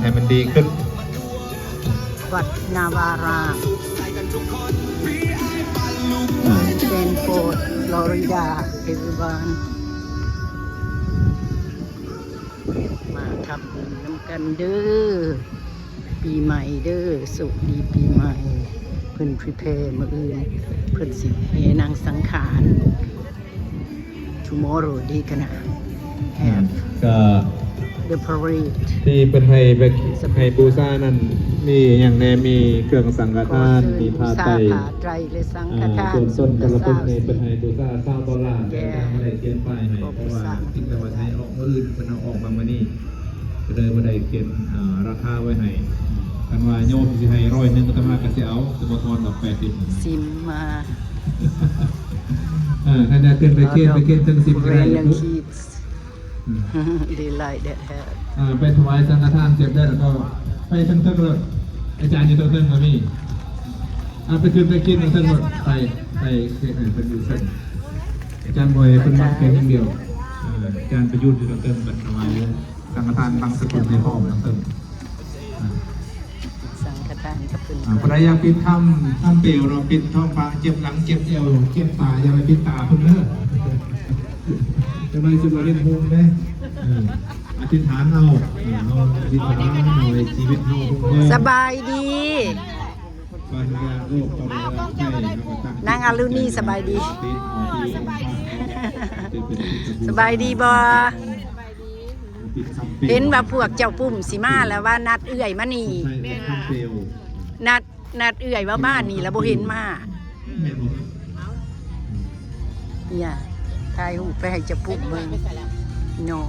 ให้มันดีขึ้นวัดนาวารามเซนโฟร์ดฟลอริดาเอเวอร์บานมาทำบุญน้ำกันเด้อปีใหม่เด้อสุขดีปีใหม่เพิ่นพรีเพย์มื้ออื่นเพิ่นสิเฮนางสังขาร tomorrow ดีกันนะ have ก็ the parade ที่เป็นให้บูชานั่นมีอย่างแน่มีเครื่องสังฆทานมีผ้าไตร ผ้าไตรและสังฆทาน ส่วนต้นกระปุกนี่เป็น 20 ให้บูชา$20แต่ไม่ได้เขียนป้ายให้เพราะว่าคิดว่าให้ออกมื้ออื่นเป็นเอาออกบางมื้อนี้ก็เลยบ่ได้เขียนราคาไว้ให้กันว่าโยมสิให้100ก็ตามมาก็สิเอาสมมุติว่าดอก80ซิมมา ถ้าจะขึ้นไปเขียนถึง10ก็ได้ Random kids they like that hat ไปถวายสังฆทานเสร็จได้แล้วก็ไปทั้งเลยอาจารย์อยู่ตรงนั้นก็มีไปขึ้นไปกินทั้งหมดไปเป็นอยู่เส้นอาจารย์บอยเป็นมัดเป็นอย่างเดียวอาจารย์ประยุทธ์อยู่ตรงนั้นเป็นถวายสังฆทานบางสกุลในห้องตรงนั้นสังฆทานก็เป็นพอได้ยังปิดถ้ำเปลวเราปิดท้องฟ้าเจ็บหลังเจ็บเอวเจ็บตาอย่าไปปิดตาเพิ่งเลิกจะไม่สุดเราเล่นโฮมได้อธิษฐานเอาอธิษฐานเอาในชีวิตเราสบายดีนางอารุณีสบายดีสบายดีบ่เห็นว่าพวกเจ้าปุ่มสิมาแล้วว่านัดเอื่อยมานี่นัดเอื่อยว่าบ้านนี่แล้วบ่เห็นมาเนี่ยถ่ายรูปไปให้เจ้าปุ่มเบิ่งเนาะ